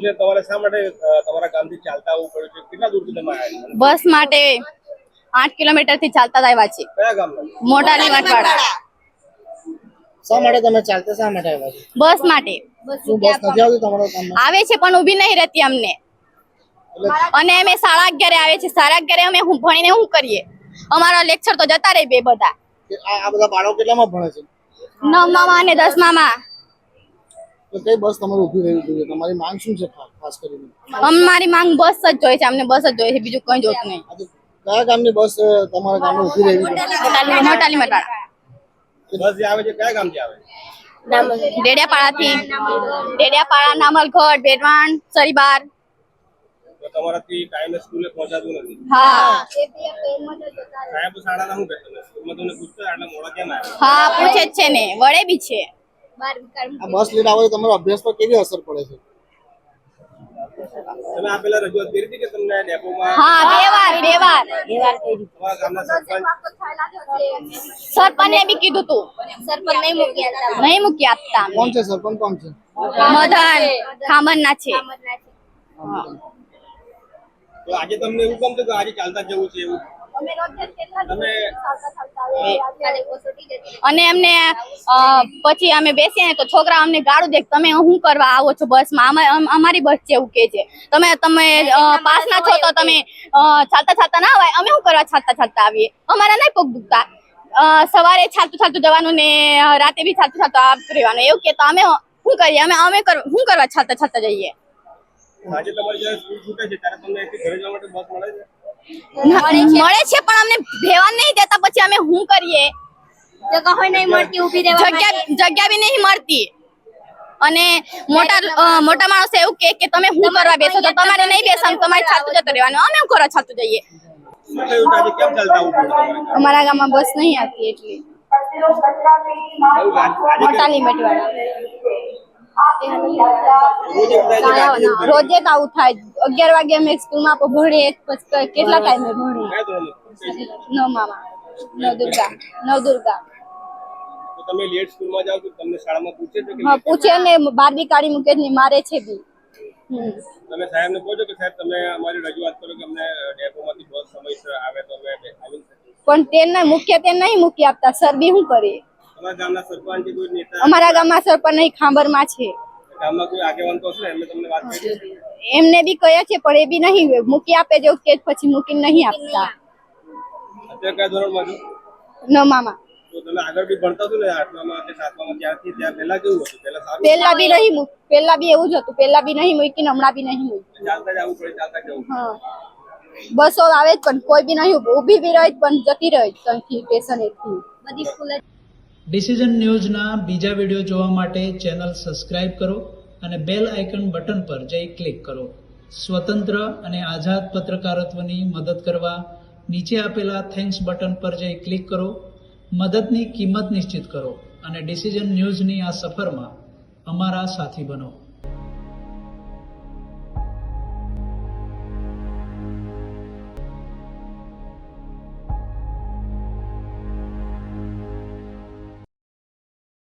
છે તમારે શા માટે તમારા ગામથી ચાલતા આવવું પડ્યું છે? કેટલા દૂરથી તમે આવ્યા? બસ માટે 8 કિલોમીટર થી ચાલતા જ આવ્યા છીએ. કયા ગામના? મોટાલી મઠવાડા. શા માટે તમે ચાલતા શા માટે આવ્યા છો? બસ માટે શું બસ નથી આવતી તમારા ગામમાં? આવે છે પણ ઊભી નહીં રહેતી અમને. અને અમે 11:30 આવે છે. 11:30 અમે હું ભણીને શું કરીએ? અમારા લેક્ચર તો જતા રહે બે બધા. આ બધા બાળકો કેટલામાં ભણે છે? 9માં અને 10માં. તો કઈ બસ તમારે ઊભી રહેવી જોઈએ? તમારી માંગ શું છે ખાસ કરીને? અમારી માંગ બસ જ જોઈએ છે. અમને બસ જ જોઈએ છે, બીજું કઈ જોતું નહીં. કયા ગામની બસ તમારા ગામમાં ઊભી રહેવી જોઈએ? મોટાલી મઠવાડા. બસ જે આવે છે કયા ગામથી આવે? ડેડિયાપાડા, નામલગઢ, બેટવાણ, સરીબાર. તો તમારાથી ટાઈમે સ્કૂલે પહોંચાતું નથી? હા સાહેબ શાળાના શું કહેતો? સ્કૂલમાં તમને પૂછતા આટલા મોડા કેમ આવ્યા? હા પૂછે જ છે ને, વડે બી છે. આ બસ લેટ આવે તો તમારા અભ્યાસ પર કેવી અસર પડે છે? તમે આ પહેલા રજૂઆત કરી હતી કે તમને ડેપોમાં? હા બે વાર તમારા ગામના સરપંચને બી કીધું તું. સરપંચ નહીં મૂકી આપતા. કોણ છે સરપંચ? કોણ છે? મદન ખામરના છે. તો આજે તમને એવું કેમ થયું કે આજે ચાલતા જવું છે એવું? તમે અને એમને પછી અમે બેસીએ તો છોકરા અમને ગાળું દે, તમે શું કરવા આવો છો બસમાં? અમારી બસ છે એવું કે છે. તમે પાસ ના છો તો તમે ચાલતા ના આવાય. અમે શું કરવા ચાલતા આવીએ? અમારા નહીં પગ દુખતા. સવારે ચાલતું જવાનું ને રાતે બી ચાલતું આવતું રહેવાનું એવું કે. તો અમે શું કરીએ? અમે શું કરવા ચાલતા જઈએ? આજે તમારી જ્યારે સ્કૂલ છૂટે છે ત્યારે તમને અહીંથી ઘરે જવા માટે બસ મળે છે? મળે છે પણ અમને ભેવા નહીં દેતા. પછી અમે શું કરીએ? જગ્યા બી નહીં મળતી. અને મોટા માણસો એવું કે તમે શું કરવા બેસો? તો તમારે નહીં બેસવાનું, તમારે ચાલતું જતું રહેવાનું. અમે શું કરવા ચાલતું જઈએ? શું થયું આજે કેમ ચાલતા આવવું પડ્યું તમારે? અમારા ગામમાં બસ નહીં આવતી એટલે. મોટાલી મઠવાડા રોજે જ આવું થાય. 11 વાગે અમે સ્કૂલમાં ભણીએ, કેટલા ટાઈમે ભણીએ? 9માં નવદુર્ગા. તો તમે લેટ સ્કૂલમાં જાવ તો તમને શાળામાં પૂછે છે કે? હા પૂછે ને, બારબી કાઢી મૂકે ને મારે છે બી. તમે સાહેબને કહો છો કે સાહેબ તમે અમારી રજૂઆત કરો કે અમને ડેપોમાંથી બસ સમયસર આવે તો અમે આવી શકીએ? પણ તે નહીં મૂકી આપતા. સર બી શું કરે? તમારા ગામના સરપંચ કે કોઈ નેતા? અમારા ગામમાં સરપંચ નહીં, ખાંભરમાં છે. ગામમાં કોઈ આગેવાન તો હશે ને, એમને તમને વાત કરી છે? એમને બી કહ્યા છે પણ એ બી નહીં મૂકી આપે. જો કે પછી મૂકીને નહીં આપતા. અત્યારે કયા ધોરણમાં છો? 9માં. તો તમે આગળ બી ભણતા છો ને 8માં કે 7માં? ત્યારથી ત્યાં પહેલા કેવું હતું? પહેલા સારું? પેલા બી એવું જ હતું. પેલા બી નહીં મૂકી, હમણાં બી નહીં મૂકી. ચાલતા જ આવવું પડે, ચાલતા જવું. હા બસો આવે જ પણ કોઈ બી નહીં ઊભી બી રહે પણ જતી રહે ત્યાંથી સ્ટેશનેથી. બધી સ્કૂલ. ડિસિઝન ન્યૂઝના બીજા વિડીયો જોવા માટે ચેનલ સબસ્ક્રાઇબ કરો અને બેલ આઇકન બટન પર જઈ ક્લિક કરો. સ્વતંત્ર અને આઝાદ પત્રકારત્વની મદદ કરવા નીચે આપેલા થેન્ક્સ બટન પર જઈ ક્લિક કરો. મદદની કિંમત નિશ્ચિત કરો અને ડિસિઝન ન્યૂઝની આ સફરમાં અમારા સાથી બનો.